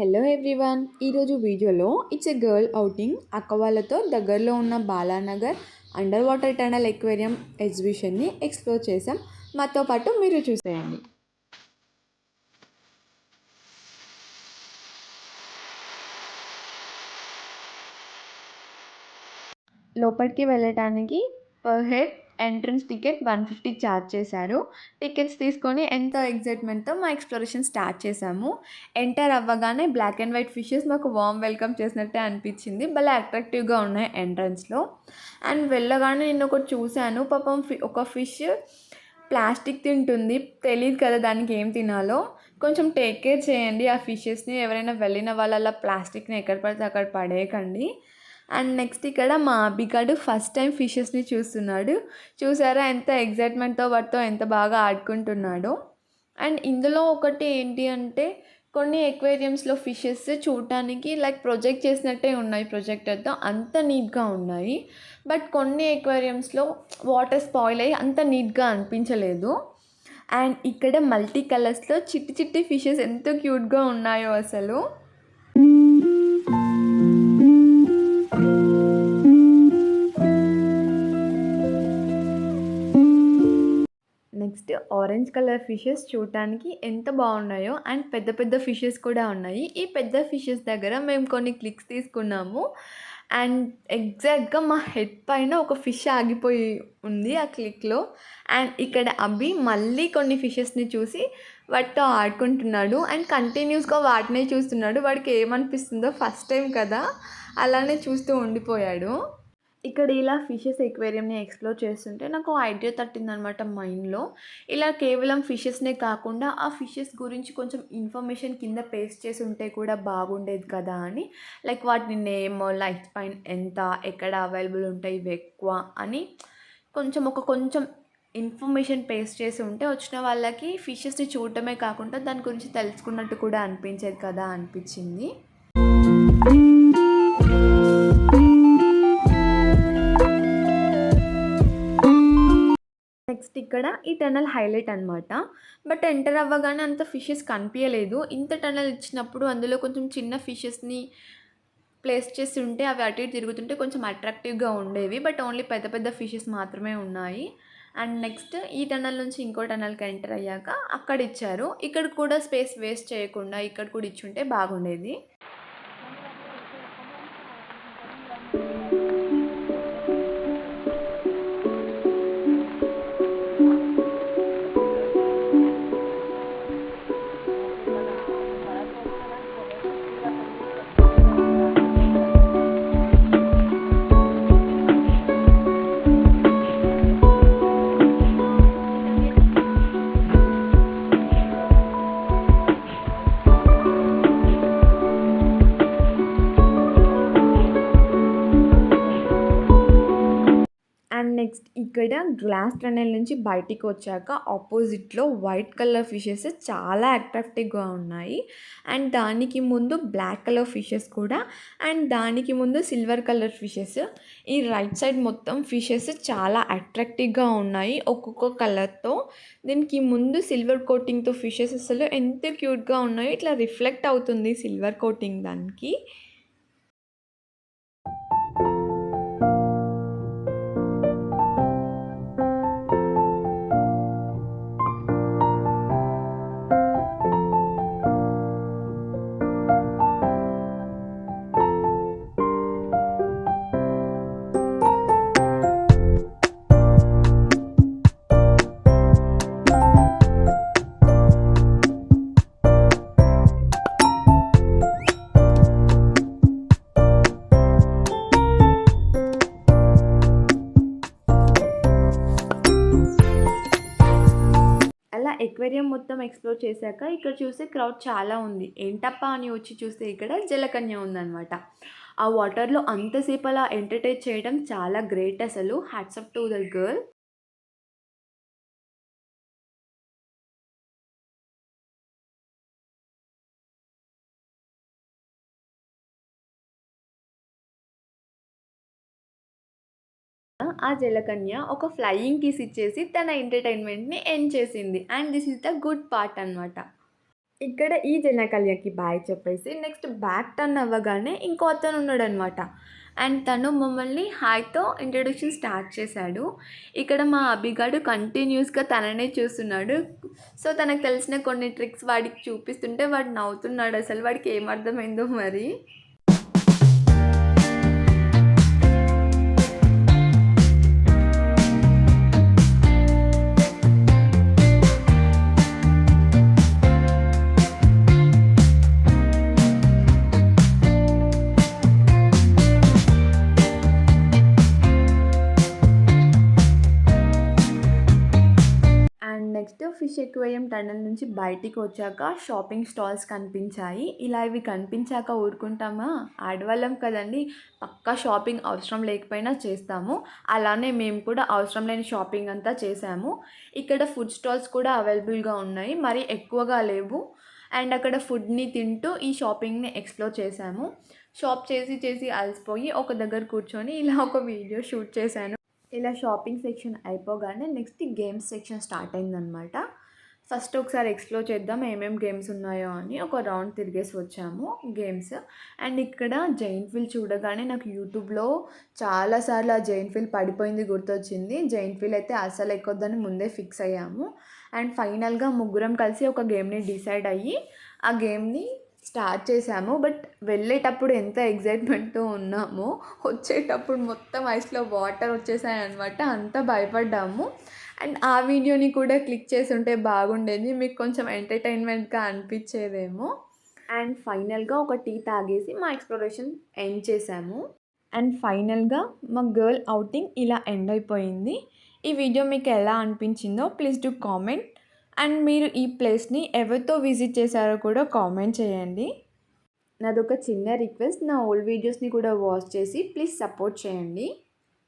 Hello everyone, ఈరోజు వీడియోలో it's a girl outing అక్క వాళ్ళతో దగ్గరలో ఉన్న Balanagar under water tunnel aquarium ఎగ్జిబిషన్ని ఎక్స్ప్లోర్ చేసాం. మాతో పాటు మీరు చూసేయండి. లోపలికి వెళ్ళటానికి per head entrance ticket 150 charge చేశారు. టికెట్స్ తీసుకొని ఎంతో ఎగ్జైట్మెంట్తో మా ఎక్స్ప్లోరేషన్ స్టార్ట్ చేసాము. ఎంటర్ అవ్వగానే బ్లాక్ అండ్ వైట్ ఫిషెస్ మాకు వామ్ వెల్కమ్ చేసినట్టే అనిపించింది. భలే అట్రాక్టివ్గా ఉన్నాయి ఎంట్రన్స్లో. అండ్ వెళ్ళగానే నేను ఒకటి చూశాను. పాపం ఒక ఫిష్ ప్లాస్టిక్ తింటుంది. తెలియదు కదా దానికి ఏం తినాలో. కొంచెం టేక్ కేర్ చేయండి ఆ ఫిషెస్ని. ఎవరైనా వెళ్ళిన వాళ్ళ ప్లాస్టిక్ని ఎక్కడ పడితే అక్కడ పడేయకండి. అండ్ నెక్స్ట్ ఇక్కడ మా అబ్బిగాడు ఫస్ట్ టైం ఫిషెస్ని చూస్తున్నాడు. చూసారా ఎంత ఎగ్జైట్మెంట్తో వాటితో ఎంత బాగా ఆడుకుంటున్నాడో. అండ్ ఇందులో ఒకటి ఏంటి అంటే కొన్ని ఎక్వేరియంస్లో ఫిషెస్ చూడటానికి లైక్ ప్రొజెక్ట్ చేసినట్టే ఉన్నాయి, ప్రొజెక్టర్తో అంత నీట్గా ఉన్నాయి. బట్ కొన్ని ఎక్వేరియంస్లో వాటర్ స్పాయిల్ అయ్యి అంత నీట్గా అనిపించలేదు. అండ్ ఇక్కడ మల్టీ కలర్స్లో చిట్టి చిట్టి ఫిషెస్ ఎంత క్యూట్గా ఉన్నాయో అసలు. నెక్స్ట్ ఆరెంజ్ కలర్ ఫిషెస్ చూడటానికి ఎంత బాగున్నాయో. అండ్ పెద్ద పెద్ద ఫిషెస్ కూడా ఉన్నాయి. ఈ పెద్ద ఫిషెస్ దగ్గర మేము కొన్ని క్లిక్స్ తీసుకున్నాము. అండ్ ఎగ్జాక్ట్గా మా హెడ్ పైన ఒక ఫిష్ ఆగిపోయి ఉంది ఆ క్లిక్లో. అండ్ ఇక్కడ అబ్బి మళ్ళీ కొన్ని ఫిషెస్ని చూసి వాటితో ఆడుకుంటున్నాడు. అండ్ కంటిన్యూస్గా వాటినే చూస్తున్నాడు. వాడికి ఏమనిపిస్తుందో, ఫస్ట్ టైం కదా, అలానే చూస్తూ ఉండిపోయాడు. ఇక్కడ ఇలా ఫిషెస్ ఎక్వేరియంని ఎక్స్ప్లోర్ చేస్తుంటే నాకు ఐడియా తట్టిందనమాట మైండ్లో. ఇలా కేవలం ఫిషెస్నే కాకుండా ఆ ఫిషెస్ గురించి కొంచెం ఇన్ఫర్మేషన్ కింద పేస్ట్ చేసి ఉంటే కూడా బాగుండేది కదా అని. లైక్ వాటి నేమ్, లైఫ్ స్పాన్ ఎంత, ఎక్కడ అవైలబుల్ ఉంటాయి ఇవి ఎక్కువ అని కొంచెం ఇన్ఫర్మేషన్ పేస్ట్ చేసి ఉంటే వచ్చిన వాళ్ళకి ఫిషెస్ని చూడటమే కాకుండా దాని గురించి తెలుసుకున్నట్టు కూడా అనిపించేది కదా అనిపించింది. నెక్స్ట్ ఇక్కడ ఈ టనల్ హైలైట్ అనమాట. బట్ ఎంటర్ అవ్వగానే అంత ఫిషెస్ కనిపించలేదు. ఇంత టనల్ ఇచ్చినప్పుడు అందులో కొంచెం చిన్న ఫిషెస్ని ప్లేస్ చేసి ఉంటే అవి అటు ఇటు తిరుగుతుంటే కొంచెం అట్రాక్టివ్గా ఉండేవి. బట్ ఓన్లీ పెద్ద పెద్ద ఫిషెస్ మాత్రమే ఉన్నాయి. అండ్ నెక్స్ట్ ఈ టనల్ నుంచి ఇంకో టనల్కి ఎంటర్ అయ్యాక అక్కడ ఇచ్చారు. ఇక్కడ కూడా స్పేస్ వేస్ట్ చేయకుండా ఇక్కడ కూడా ఇచ్చుంటే బాగుండేది. అండ్ నెక్స్ట్ ఇక్కడ గ్లాస్ టనల్ నుంచి బయటికి వచ్చాక ఆపోజిట్లో వైట్ కలర్ ఫిషెస్ చాలా అట్రాక్టివ్గా ఉన్నాయి. అండ్ దానికి ముందు బ్లాక్ కలర్ ఫిషెస్ కూడా, అండ్ దానికి ముందు సిల్వర్ కలర్ ఫిషెస్. ఈ రైట్ సైడ్ మొత్తం ఫిషెస్ చాలా అట్రాక్టివ్గా ఉన్నాయి ఒక్కొక్క కలర్తో. దీనికి ముందు సిల్వర్ కోటింగ్తో ఫిషెస్ అసలు ఎంత క్యూట్గా ఉన్నాయో, ఇట్లా రిఫ్లెక్ట్ అవుతుంది సిల్వర్ కోటింగ్ దానికి. అలా ఎక్వేరియం మొత్తం ఎక్స్ప్లోర్ చేశాక ఇక్కడ చూస్తే క్రౌడ్ చాలా ఉంది. ఏంటప్పా అని వచ్చి చూస్తే ఇక్కడ జలకన్య ఉందన్నమాట. ఆ వాటర్లో అంతసేపు అలా ఎంటర్టైన్ చేయడం చాలా గ్రేట్ అసలు. Hats off to the girl. ఆ జలకన్య ఒక ఫ్లయింగ్ కిస్ ఇచ్చేసి తన ఎంటర్టైన్మెంట్ని ఎండ్ చేసింది. And this is the good part అనమాట. ఇక్కడ ఈ జనకల్యకి బాయ్ చెప్పేసి నెక్స్ట్ బ్యాక్ టర్న్ అవ్వగానే ఇంకో అతను ఉన్నాడనమాట. అండ్ తను మమ్మల్ని హాయ్‌తో ఇంట్రడక్షన్ స్టార్ట్ చేశాడు. ఇక్కడ మా అభిగాడు కంటిన్యూయస్‌గా తననే చూస్తున్నాడు. సో, తనకు తెలిసిన కొన్ని ట్రిక్స్ వాడికి చూపిస్తుంటే వాడు నవ్వుతున్నాడు అసలు. వాడికి ఏం అర్థమైందో మరి. And next fish aquarium tunnel నుంచి బయటికి వచ్చాక షాపింగ్ స్టాల్స్ కనిపించాయి. ఇలా ఇవి కనిపించాక ఊరుకుంటామా? ఆడవాళ్ళం కదండీ! పక్కా షాపింగ్ అవసరం లేకపోయినా చేస్తాము. అలానే మేము కూడా అవసరం లేని షాపింగ్ అంతా చేశాము. ఇక్కడ ఫుడ్ స్టాల్స్ కూడా అవైలబుల్‌గా ఉన్నాయి. మరీ ఎక్కువగా లేవు. అండ్ అక్కడ ఫుడ్‌ని తింటూ ఈ షాపింగ్‌ని ఎక్స్‌ప్లోర్ చేశాము. షాప్ చేసి చేసి అలసిపోయి ఒక దగ్గర కూర్చొని ఇలా ఒక వీడియో షూట్ చేశాను. ఇలా షాపింగ్ సెక్షన్ అయిపోగానే నెక్స్ట్ గేమ్స్ సెక్షన్ స్టార్ట్ అయిందనమాట. ఫస్ట్ ఒకసారి ఎక్స్‌ప్లోర్ చేద్దాం ఏమేం గేమ్స్ ఉన్నాయో అని ఒక రౌండ్ తిరిగేసి వచ్చాము గేమ్స్. అండ్ ఇక్కడ జెయింట్ వీల్ చూడగానే నాకు యూట్యూబ్‌లో చాలా సార్లు ఆ జెయింట్ వీల్ పడిపోయింది గుర్తొచ్చింది. జెయింట్ వీల్ అయితే అస్సలు ఎక్కొద్దని ముందే ఫిక్స్ అయ్యాము. అండ్ ఫైనల్‌గా ముగ్గురం కలిసి ఒక గేమ్‌ని డిసైడ్ అయ్యి ఆ గేమ్‌ని స్టార్ట్ చేశాము. బట్ వెళ్ళేటప్పుడు ఎంత ఎక్సైట్‌మెంట్‌తో ఉన్నామో, వచ్చేటప్పుడు మొత్తం ఐస్‌లో వాటర్ వచ్చేసాయనమాట. అంత భయపడ్డాము. అండ్ ఆ వీడియోని కూడా క్లిక్ చేసుంటే బాగుండేది. మీకు కొంచెం ఎంటర్‌టైన్‌మెంట్‌గా అనిపిచ్చేదేమో. అండ్ ఫైనల్‌గా ఒక టీ తాగేసి మా ఎక్స్‌ప్లోరేషన్ ఎండ్ చేశాము. అండ్ ఫైనల్‌గా మా గర్ల్ ఔటింగ్ ఇలా ఎండ్ అయిపోయింది. ఈ వీడియో మీకు ఎలా అనిపించిందో ప్లీజ్ డూ కామెంట్. అండ్ మీరు ఈ ప్లేస్‌ని ఎవరితో విజిట్ చేశారో కూడా కామెంట్ చేయండి. నాదొక చిన్న రిక్వెస్ట్, నా ఓల్డ్ వీడియోస్‌ని కూడా వాచ్ చేసి ప్లీజ్ సపోర్ట్ చేయండి.